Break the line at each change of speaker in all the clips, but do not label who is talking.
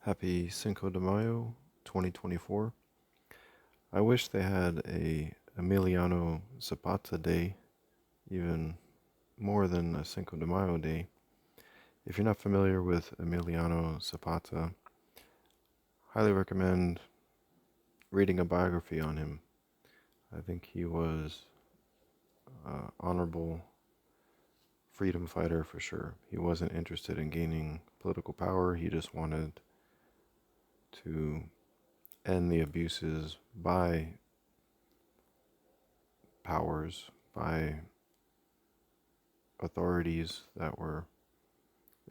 Happy Cinco de Mayo 2024. I wish they had a Emiliano Zapata Day, even more than a Cinco de Mayo Day. If you're not familiar with Emiliano Zapata, highly recommend reading a biography on him. I think he was an honorable freedom fighter for sure. He wasn't interested in gaining political power, he just wanted to end the abuses by powers, by authorities that were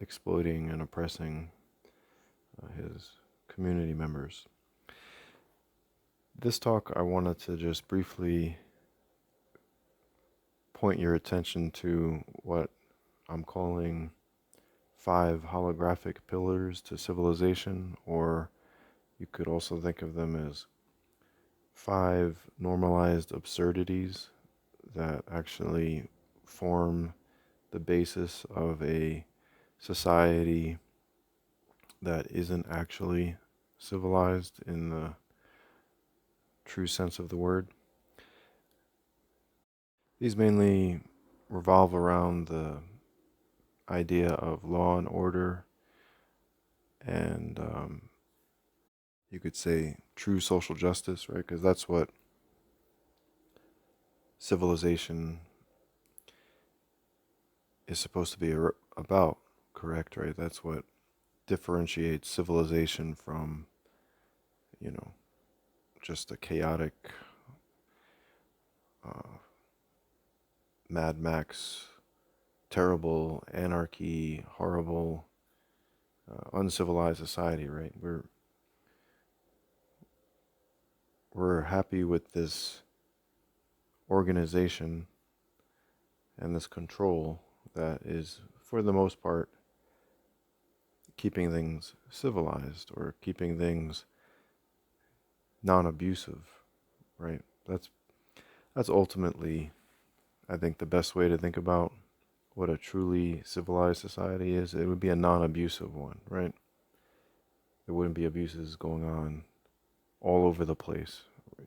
exploiting and oppressing his community members. This talk, I wanted to just briefly point your attention to what I'm calling 5 holographic pillars to civilization, or you could also think of them as 5 normalized absurdities that actually form the basis of a society that isn't actually civilized in the true sense of the word. These mainly revolve around the idea of law and order and you could say true social justice, right? Because that's what civilization is supposed to be about, correct, right? That's what differentiates civilization from, just a chaotic Mad Max, terrible anarchy, horrible, uncivilized society, right? We're happy with this organization and this control that is, for the most part, keeping things civilized or keeping things non-abusive, right? That's ultimately, I think, the best way to think about what a truly civilized society is. It would be a non-abusive one, right? There wouldn't be abuses going on all over the place.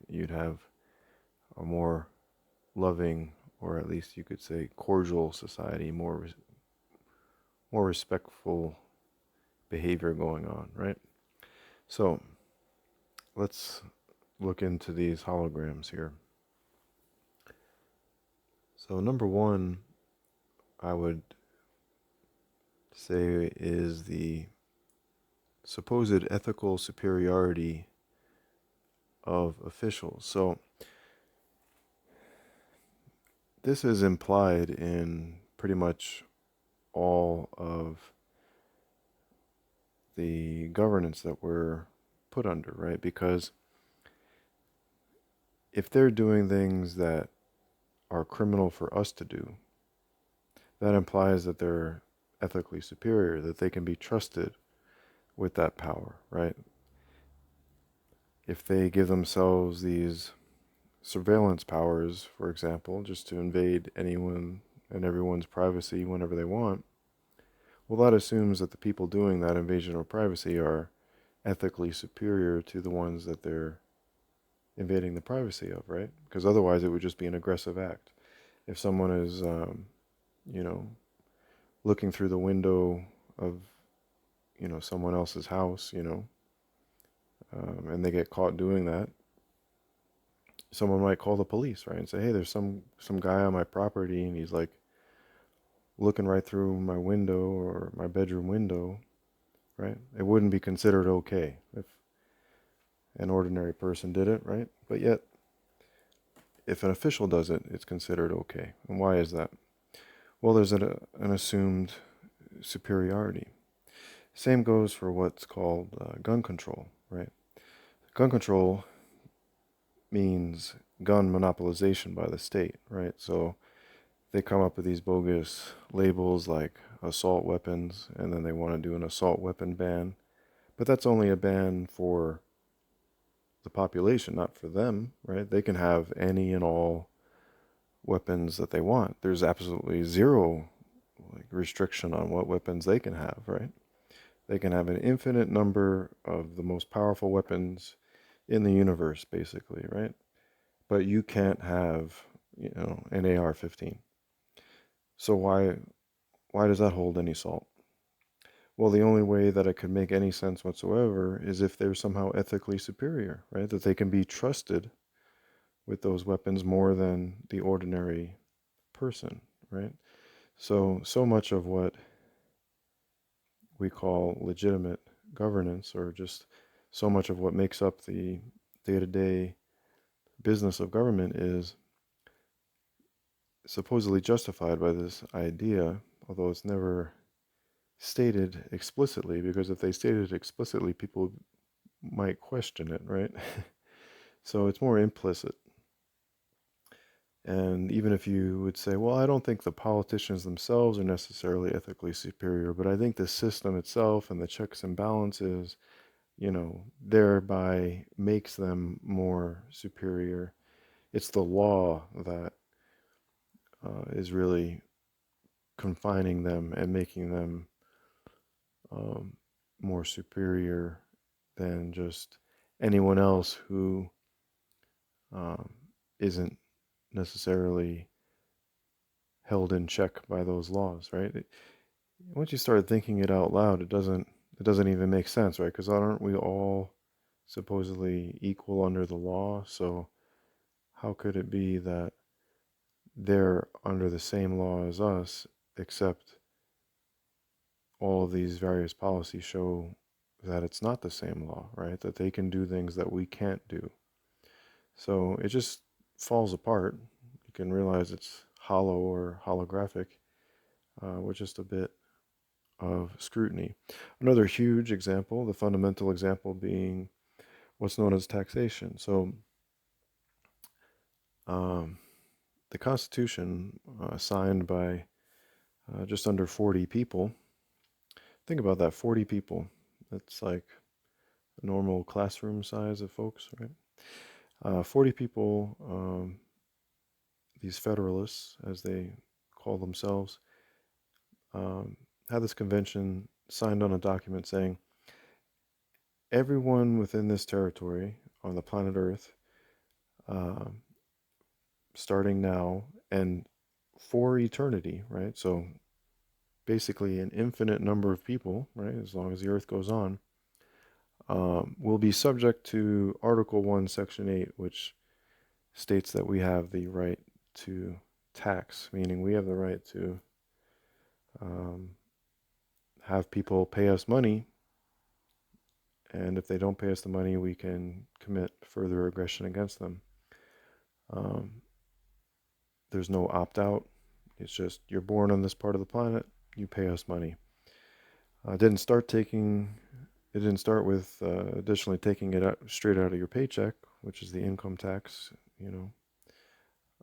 You'd have a more loving, or at least you could say cordial society, more respectful behavior going on, right? So let's look into these holograms here. So number one, I would say, is the supposed ethical superiority of officials. So this is implied in pretty much all of the governance that we're put under, right? Because if they're doing things that are criminal for us to do, that implies that they're ethically superior, that they can be trusted with that power, right? If they give themselves these surveillance powers, for example, just to invade anyone and everyone's privacy whenever they want, well, that assumes that the people doing that invasion of privacy are ethically superior to the ones that they're invading the privacy of, right? Because otherwise it would just be an aggressive act. If someone is, looking through the window of, someone else's house, and they get caught doing that, someone might call the police, right? And say, hey, there's some guy on my property and he's like looking right through my window or my bedroom window, right? It wouldn't be considered okay if an ordinary person did it, right? But yet, if an official does it, it's considered okay. And why is that? Well, there's an assumed superiority. Same goes for what's called gun control, right? Gun control means gun monopolization by the state, right? So they come up with these bogus labels like assault weapons, and then they want to do an assault weapon ban. But that's only a ban for the population, not for them, right? They can have any and all weapons that they want. There's absolutely zero restriction on what weapons they can have, right? They can have an infinite number of the most powerful weapons in the universe, basically, right? But you can't have, an AR-15. So why does that hold any salt? Well, the only way that it could make any sense whatsoever is if they're somehow ethically superior, right? That they can be trusted with those weapons more than the ordinary person, right? So much of what we call legitimate governance, or just so much of what makes up the day-to-day business of government, is supposedly justified by this idea, although it's never stated explicitly, because if they stated it explicitly, people might question it, right? So it's more implicit. And even if you would say, well, I don't think the politicians themselves are necessarily ethically superior, but I think the system itself and the checks and balances, thereby makes them more superior. It's the law that is really confining them and making them um, more superior than just anyone else who um, isn't necessarily held in check by those laws, right? Once you start thinking it out loud, it doesn't even make sense, right? Because aren't we all supposedly equal under the law? So how could it be that they're under the same law as us, except all of these various policies show that it's not the same law, right? That they can do things that we can't do. So it just falls apart. You can realize it's hollow or holographic with just a bit of scrutiny. Another huge example, the fundamental example, being what's known as taxation. So um, the Constitution, signed by just under 40 people, think about that, 40 people. That's like a normal classroom size of folks, right? 40 people, these Federalists, as they call themselves, um, had this convention, signed on a document saying everyone within this territory on the planet Earth, um, starting now and for eternity, right? So basically, an infinite number of people, right, as long as the Earth goes on, will be subject to Article 1, Section 8, which states that we have the right to tax, meaning we have the right to um, have people pay us money, and if they don't pay us the money, we can commit further aggression against them. Um, there's no opt out. It's just you're born on this part of the planet, you pay us money. Didn't start taking. It didn't start with additionally taking it out, straight out of your paycheck, which is the income tax, you know,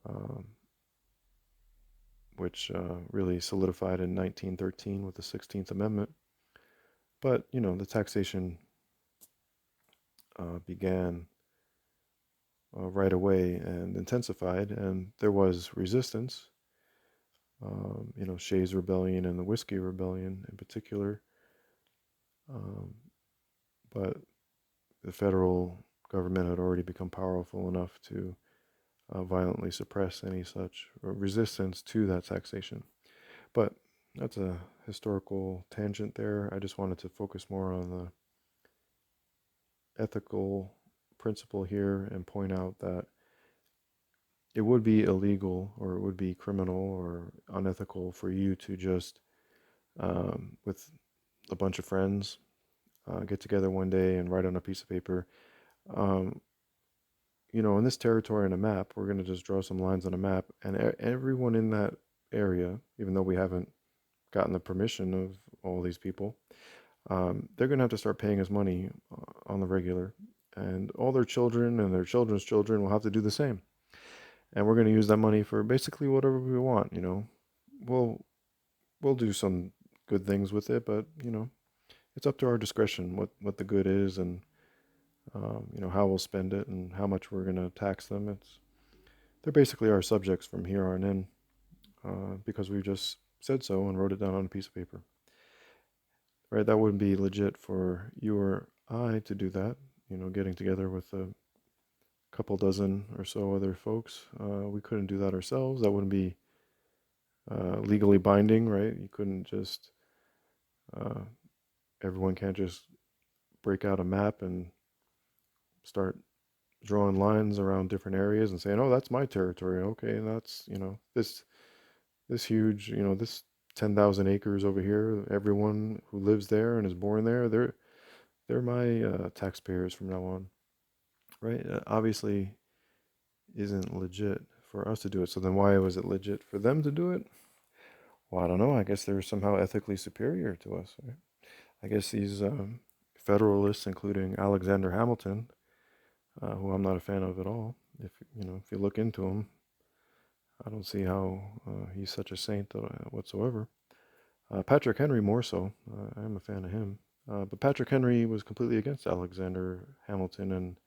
um, which really solidified in 1913 with the 16th Amendment. But the taxation began right away and intensified, and there was resistance. Shays' Rebellion and the Whiskey Rebellion in particular. Um, but the federal government had already become powerful enough to violently suppress any such resistance to that taxation. But that's a historical tangent there. I just wanted to focus more on the ethical principle here and point out that it would be illegal, or it would be criminal or unethical for you to just, with a bunch of friends, get together one day and write on a piece of paper, um, in this territory on a map, we're going to just draw some lines on a map, and everyone in that area, even though we haven't gotten the permission of all these people, they're going to have to start paying us money on the regular, and all their children and their children's children will have to do the same. And we're going to use that money for basically whatever we want. We'll we'll do some good things with it, but it's up to our discretion what the good is, and how we'll spend it and how much we're going to tax them. They're basically our subjects from here on in, because we just said so and wrote it down on a piece of paper. right? That wouldn't be legit for you or I to do that. Getting together with a couple dozen or so other folks. We couldn't do that ourselves. That wouldn't be legally binding, right? You couldn't just, uh, everyone can't just break out a map and start drawing lines around different areas and saying, "Oh, that's my territory." Okay, that's this huge, this 10,000 acres over here. Everyone who lives there and is born there, they're my taxpayers from now on, right? Obviously, isn't legit for us to do it. So then, why was it legit for them to do it? Well, I don't know. I guess they're somehow ethically superior to us, right? I guess these Federalists, including Alexander Hamilton, who I'm not a fan of at all. If you look into him, I don't see how he's such a saint whatsoever. Patrick Henry more so. I am a fan of him. But Patrick Henry was completely against Alexander Hamilton and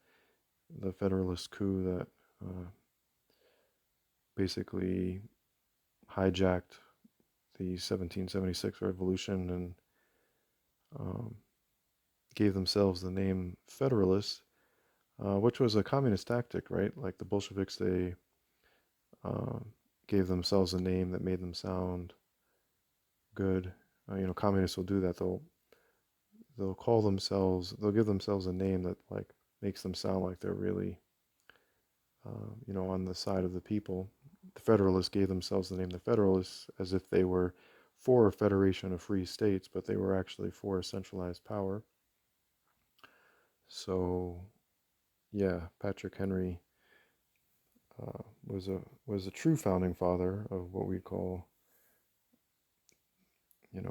the Federalist coup that basically hijacked the 1776 revolution and um, gave themselves the name Federalists, which was a communist tactic, right? Like the Bolsheviks, they uh, gave themselves a name that made them sound good. Communists will do that. They'll call themselves, they'll give themselves a name that like makes them sound like they're really, on the side of the people. The Federalists gave themselves the name the Federalists as if they were for a federation of free states, but they were actually for a centralized power. So, yeah, Patrick Henry was a true founding father of what we call,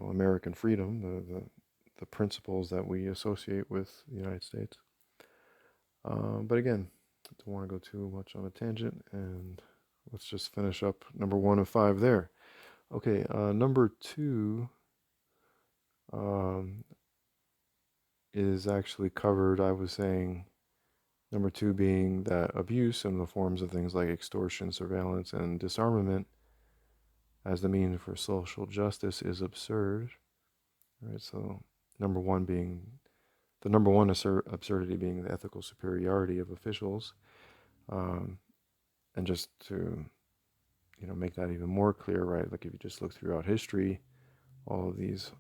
American freedom, the principles that we associate with the United States. But again, I don't want to go too much on a tangent, and let's just finish up number 1 of 5 there. Okay, number 2 um, is actually covered. I was saying number 2 being that abuse in the forms of things like extortion, surveillance, and disarmament as the means for social justice is absurd. Right, so the number one absurdity being the ethical superiority of officials, um, and just to make that even more clear, right? Like if you just look throughout history, all of these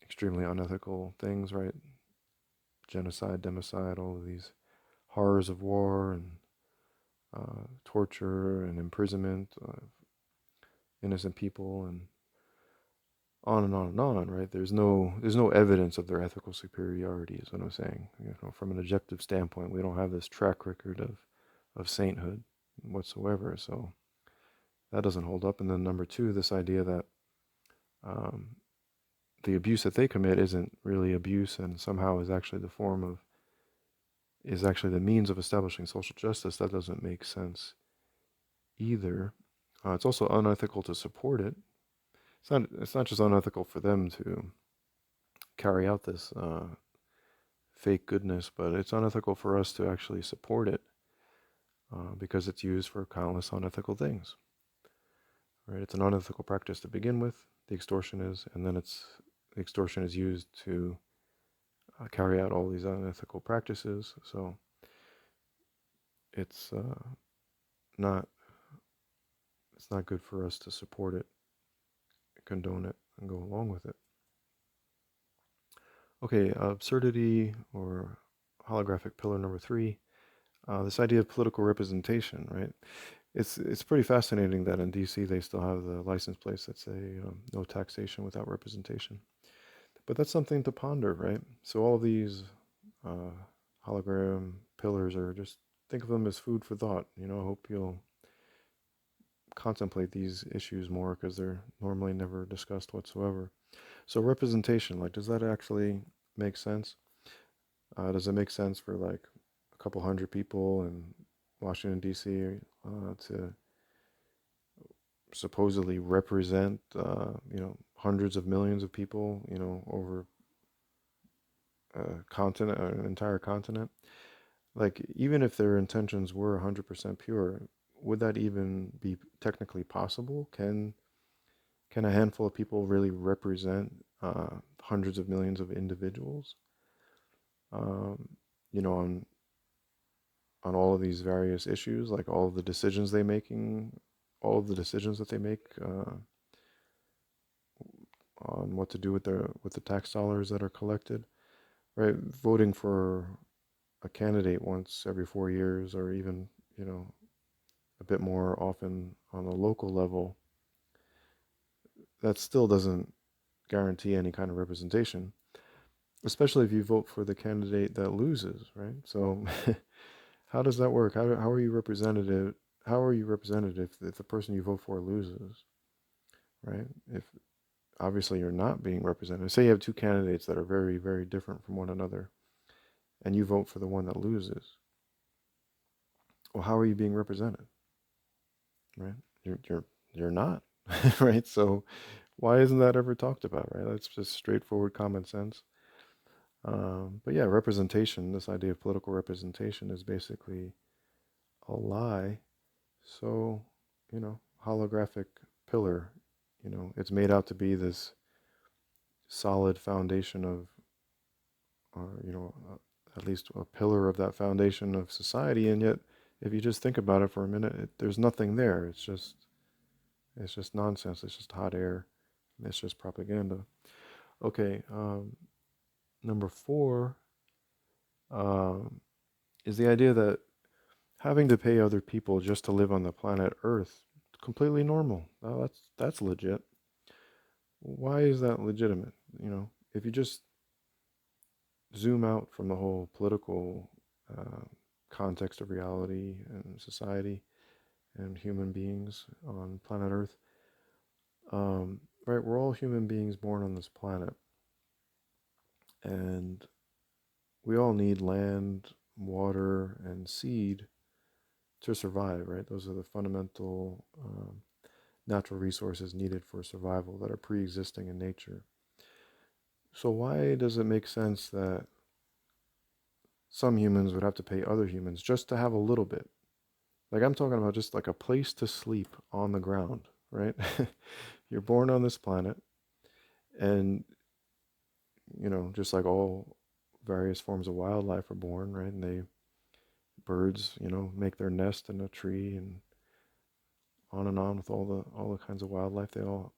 extremely unethical things, right? Genocide, democide, all of these horrors of war and torture and imprisonment of innocent people, and on and on and on, right? There's no evidence of their ethical superiority, is what I'm saying. From an objective standpoint, we don't have this track record of sainthood whatsoever. So that doesn't hold up. And then number 2, this idea that um, the abuse that they commit isn't really abuse, and somehow is actually the means of establishing social justice. That doesn't make sense either. It's also unethical to support it. It's not just unethical for them to carry out this fake goodness, but it's unethical for us to actually support it because it's used for countless unethical things. Right? It's an unethical practice to begin with. The extortion is, and then the extortion is used to carry out all these unethical practices. So it's not it's not good for us to support it, condone it, and go along with it. Okay, absurdity or holographic pillar number 3. This idea of political representation, right? It's pretty fascinating that in DC they still have the license plates that say no taxation without representation. But that's something to ponder, right? So all these uh, hologram pillars are just, think of them as food for thought. I hope you'll contemplate these issues more because they're normally never discussed whatsoever. So representation, like, does that actually make sense? Does it make sense for like a couple hundred people in Washington D.C. To supposedly represent hundreds of millions of people over a continent, an entire continent? Like, even if their intentions were 100% pure, would that even be technically possible? Can Can a handful of people really represent hundreds of millions of individuals? Um, you know, on all of these various issues, like all of the decisions they making, all of the decisions that they make on what to do with the tax dollars that are collected, right? Voting for a candidate once every 4 years, or even a bit more often on a local level, that still doesn't guarantee any kind of representation, especially if you vote for the candidate that loses, right? So how does that work? How are you representative? How are you represented if the person you vote for loses, right? If obviously you're not being represented. Say you have two candidates that are very, very different from one another, and you vote for the one that loses. Well, how are you being represented, right? You're not, right? So why isn't that ever talked about, right? That's just straightforward common sense. But yeah, representation, this idea of political representation is basically a lie. So, holographic pillar, it's made out to be this solid foundation of, at least a pillar of that foundation of society. And yet, if you just think about it for a minute, there's nothing there. It's just nonsense. It's just hot air. It's just propaganda. Okay, number four um, is the idea that having to pay other people just to live on the planet Earth is completely normal. Now that's legit. Why is that legitimate? If you just zoom out from the whole political uh, context of reality and society and human beings on planet Earth, right? We're all human beings born on this planet, and we all need land, water, and seed to survive, right? Those are the fundamental natural resources needed for survival that are pre-existing in nature. So why does it make sense that some humans would have to pay other humans just to have a little bit? Like I'm talking about just like a place to sleep on the ground, right? You're born on this planet, and just like all various forms of wildlife are born, right? And birds, make their nest in a tree, and on with all the kinds of wildlife. They all,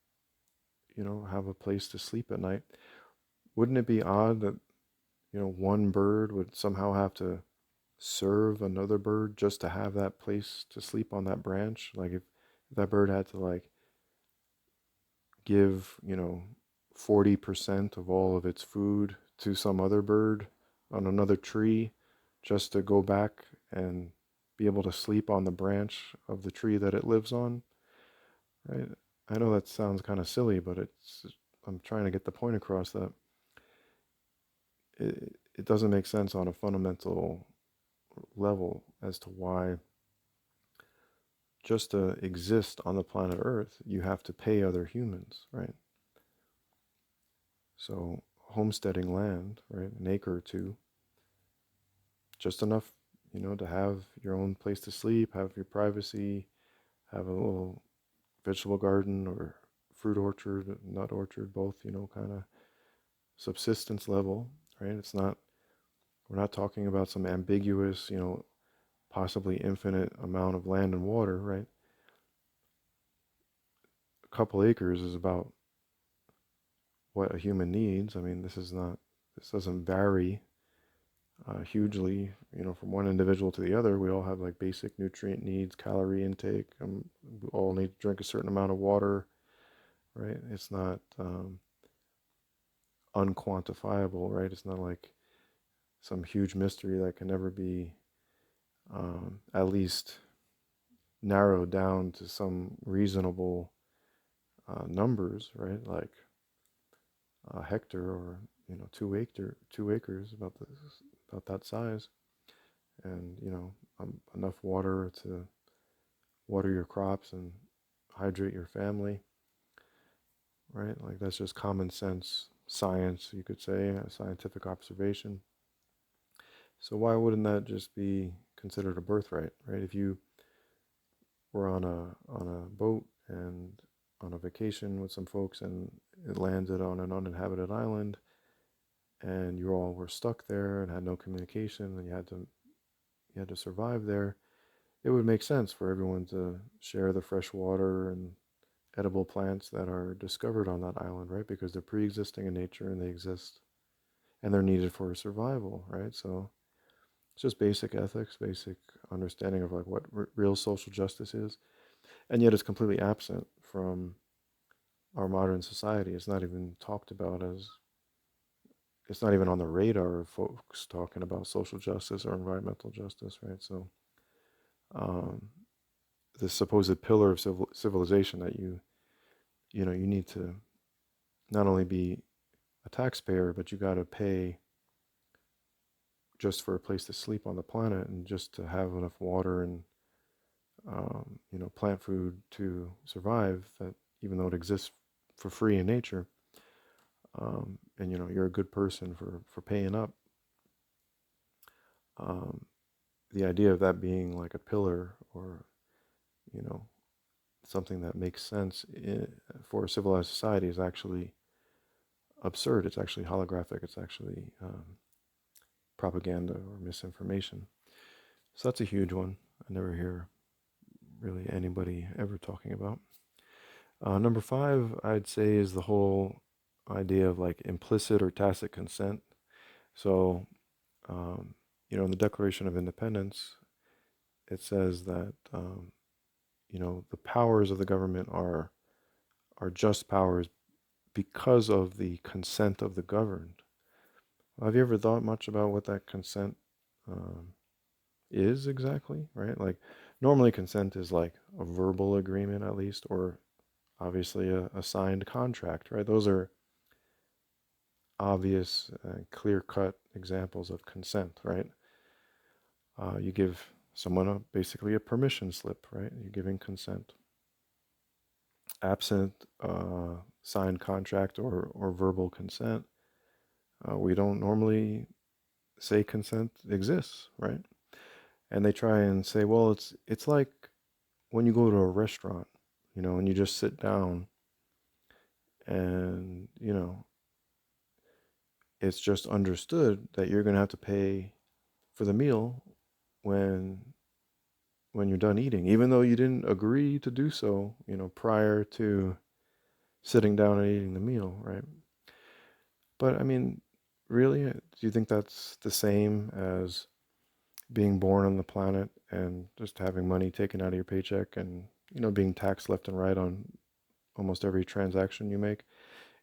have a place to sleep at night. Wouldn't it be odd that, one bird would somehow have to serve another bird just to have that place to sleep on that branch? Like if that bird had to like give, 40% of all of its food to some other bird on another tree just to go back and be able to sleep on the branch of the tree that it lives on, right? I know that sounds kind of silly, but I'm trying to get the point across that it doesn't make sense on a fundamental level as to why just to exist on the planet Earth, you have to pay other humans, right? So homesteading land, right, an acre or two, just enough, to have your own place to sleep, have your privacy, have a little vegetable garden or fruit orchard, nut orchard, both, kind of subsistence level, right? We're not talking about some ambiguous, possibly infinite amount of land and water, right? A couple acres is about what a human needs. I mean, this doesn't vary hugely, from one individual to the other. We all have like basic nutrient needs, calorie intake. We all need to drink a certain amount of water, right? It's not unquantifiable, right? It's not like some huge mystery that can never be at least narrowed down to some reasonable numbers, right? Like a hectare or 2 acres, about that size, and enough water to water your crops and hydrate your family, right? Like that's just common sense science, you could say, a scientific observation. So why wouldn't that just be considered a birthright, right? If you were on a boat and on a vacation with some folks, and it landed on an uninhabited island, and you all were stuck there and had no communication, and you had to survive there. It would make sense for everyone to share the fresh water and edible plants that are discovered on that island, right? Because they're pre-existing in nature and they exist and they're needed for survival, right? So it's just basic ethics, basic understanding of like what real social justice is, and yet it's completely absent from our modern society. It's not even talked about as it's not even on the radar of folks talking about social justice or environmental justice, right? So um, the supposed pillar of civilization that you need to not only be a taxpayer, but you got to pay just for a place to sleep on the planet and just to have enough water and plant food to survive. That even though it exists for free in nature, and you're a good person for paying up. Um, the idea of that being like a pillar or you know something that makes sense for a civilized society is actually absurd. It's actually holographic. It's actually propaganda or misinformation. So that's a huge one. I never hear really anybody ever talking about. Number five, I'd say, is the whole idea of like implicit or tacit consent. So, um, in the Declaration of Independence, it says that the powers of the government are just powers because of the consent of the governed. Have you ever thought much about what that consent um, is exactly? Right? Like, normally consent is like a verbal agreement, at least, or obviously a signed contract, right? Those are obvious, clear-cut examples of consent, right? You give someone basically a permission slip, right? You're giving consent. Absent signed contract or verbal consent, we don't normally say consent exists, right? And they try and say, well, it's like when you go to a restaurant, and you just sit down and, it's just understood that you're going to have to pay for the meal when you're done eating, even though you didn't agree to do so, prior to sitting down and eating the meal, right? But I mean, really, do you think that's the same as being born on the planet and just having money taken out of your paycheck and, being taxed left and right on almost every transaction you make?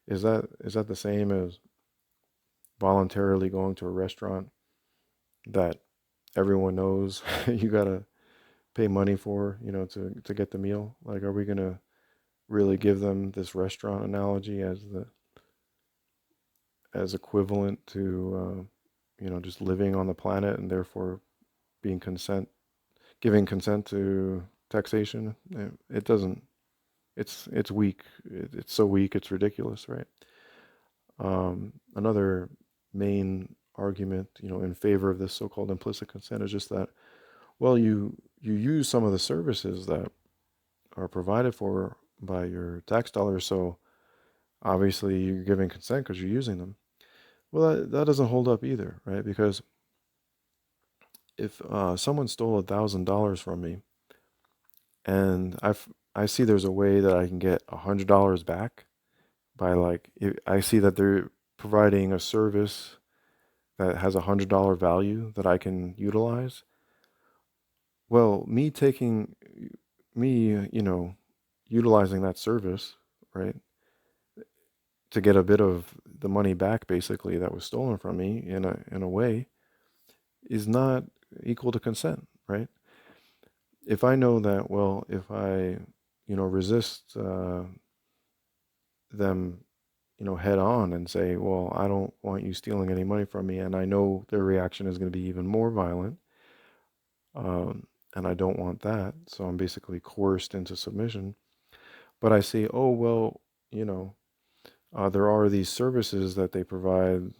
Is that the same as voluntarily going to a restaurant that everyone knows you gotta pay money for, to get the meal? Like, are we gonna really give them this restaurant analogy as equivalent to just living on the planet and therefore being giving consent to taxation? It doesn't. It's weak. It's so weak. It's ridiculous, right? Another main argument, in favor of this so-called implicit consent is just that, well, you use some of the services that are provided for by your tax dollars, so obviously you're giving consent because you're using them. Well, that doesn't hold up either, right? Because if someone stole $1,000 from me, and I see there's a way that I can get $100 back by like I see that they're providing a service that has $100 value that I can utilize. Well, me, utilizing that service, right, to get a bit of the money back, basically that was stolen from me in a way, is not equal to consent, right? If I know that, well, if I, resist them, head on and say, well, I don't want you stealing any money from me, and I know their reaction is going to be even more violent, and I don't want that, so I'm basically coerced into submission. But I say, oh, well, you know, there are these services that they provide,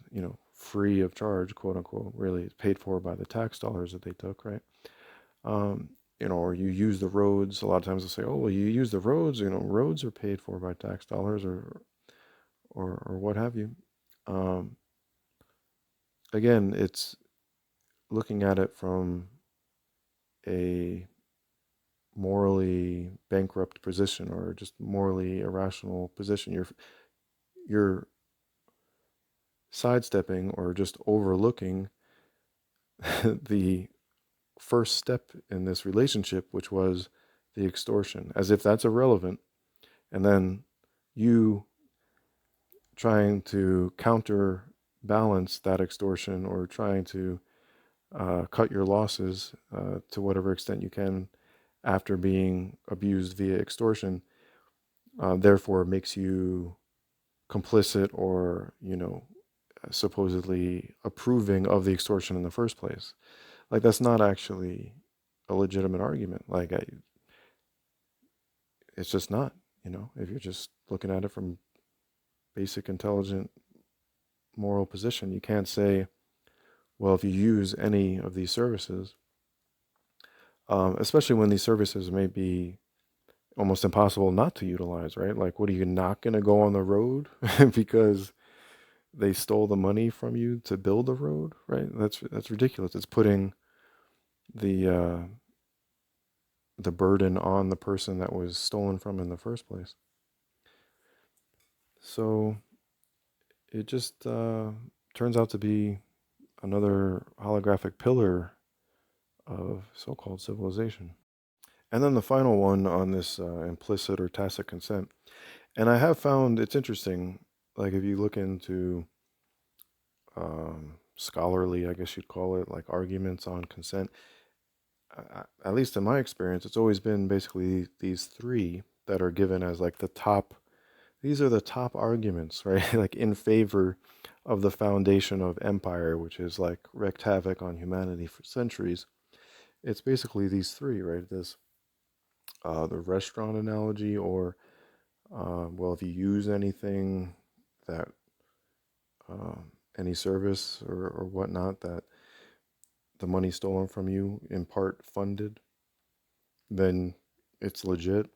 free of charge, quote unquote, really paid for by the tax dollars that they took, right? Um, or you use the roads. A lot of times they'll say, oh, well, you use the roads, roads are paid for by tax dollars or what have you. Um, Again, it's looking at it from a morally bankrupt position or just morally irrational position. You're sidestepping or just overlooking the first step in this relationship, which was the extortion, as if that's irrelevant. And then you trying to counterbalance that extortion or trying to cut your losses to whatever extent you can after being abused via extortion, therefore makes you complicit or, supposedly approving of the extortion in the first place. Like, that's not actually a legitimate argument. Like, it's just not, if you're just looking at it from basic intelligent moral position, you can't say, well, if you use any of these services, especially when these services may be almost impossible not to utilize, right? Like, what are you not going to go on the road because they stole the money from you to build the road, right? That's ridiculous. It's putting the uh, the burden on the person that was stolen from in the first place. So it just turns out to be another holographic pillar of so-called civilization. And then the final one on this implicit or tacit consent. And I have found it's interesting, like if you look into scholarly, I guess you'd call it, like arguments on consent, at least in my experience, it's always been basically these three that are given as like the top, these are the top arguments, right? Like in favor of the foundation of empire, which is like wreaked havoc on humanity for centuries. It's basically these three, right? This the restaurant analogy, or well, if you use anything that any service or whatnot that the money stolen from you in part funded, then it's legit.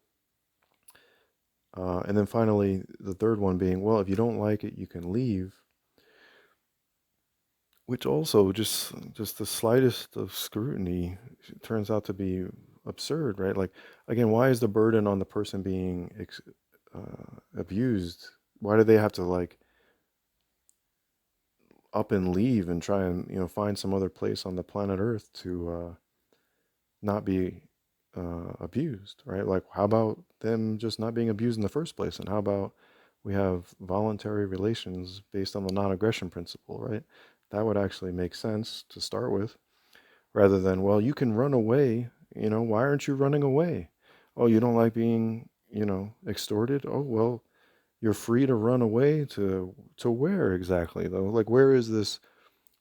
And then finally, the third one being, well, if you don't like it, you can leave. Which also just the slightest of scrutiny turns out to be absurd, right? Like, again, why is the burden on the person being abused? Why do they have to like up and leave and try and find some other place on the planet Earth to not be abused, right? Like, how about them just not being abused in the first place? And how about we have voluntary relations based on the non-aggression principle, right? That would actually make sense to start with, rather than, well, you can run away. Why aren't you running away? Oh, you don't like being, extorted? Oh, well, you're free to run away to where exactly though? Like, where is this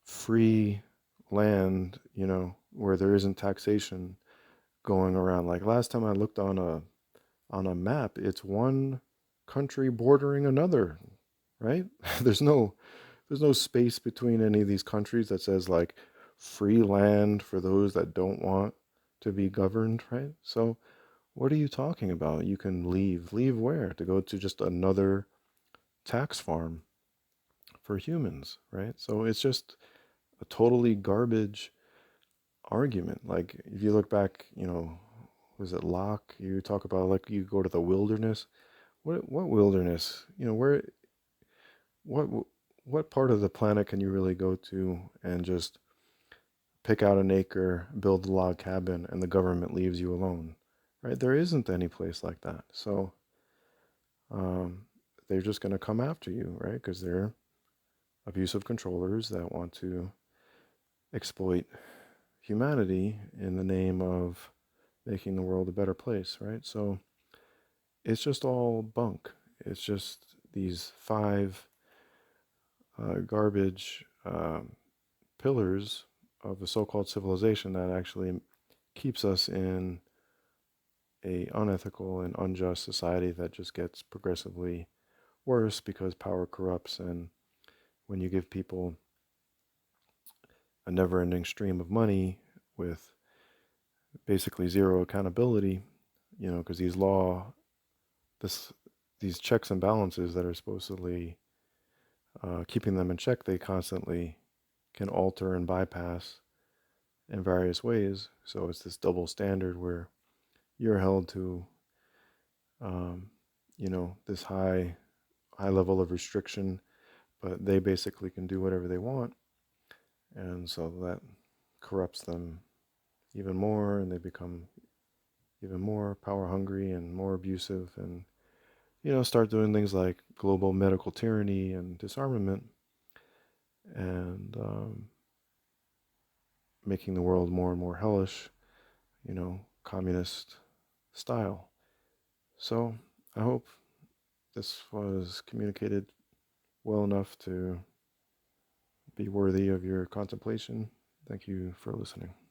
free land, where there isn't taxation going around? Like, last time I looked on a map, it's one country bordering another, right? there's no space between any of these countries that says like free land for those that don't want to be governed, right? So what are you talking about? You can leave where? To go to just another tax farm for humans, right? So it's just a totally garbage argument. Like, if you look back, was it Locke? You talk about like you go to the wilderness. What wilderness? Where what what part of the planet can you really go to and just pick out an acre, build a log cabin, and the government leaves you alone, right? There isn't any place like that. So um, they're just going to come after you, right? Because they're abusive controllers that want to exploit humanity in the name of making the world a better place, right? So it's just all bunk. It's just these five garbage pillars of a so-called civilization that actually keeps us in a unethical and unjust society that just gets progressively worse because power corrupts, and when you give people a never-ending stream of money with basically zero accountability, because this these checks and balances that are supposedly keeping them in check, they constantly can alter and bypass in various ways. So it's this double standard where you're held to, um, this high level of restriction, but they basically can do whatever they want, and so that corrupts them even more, and they become even more power hungry and more abusive, and start doing things like global medical tyranny and disarmament, and making the world more and more hellish, communist style. So I hope this was communicated well enough to be worthy of your contemplation. Thank you for listening.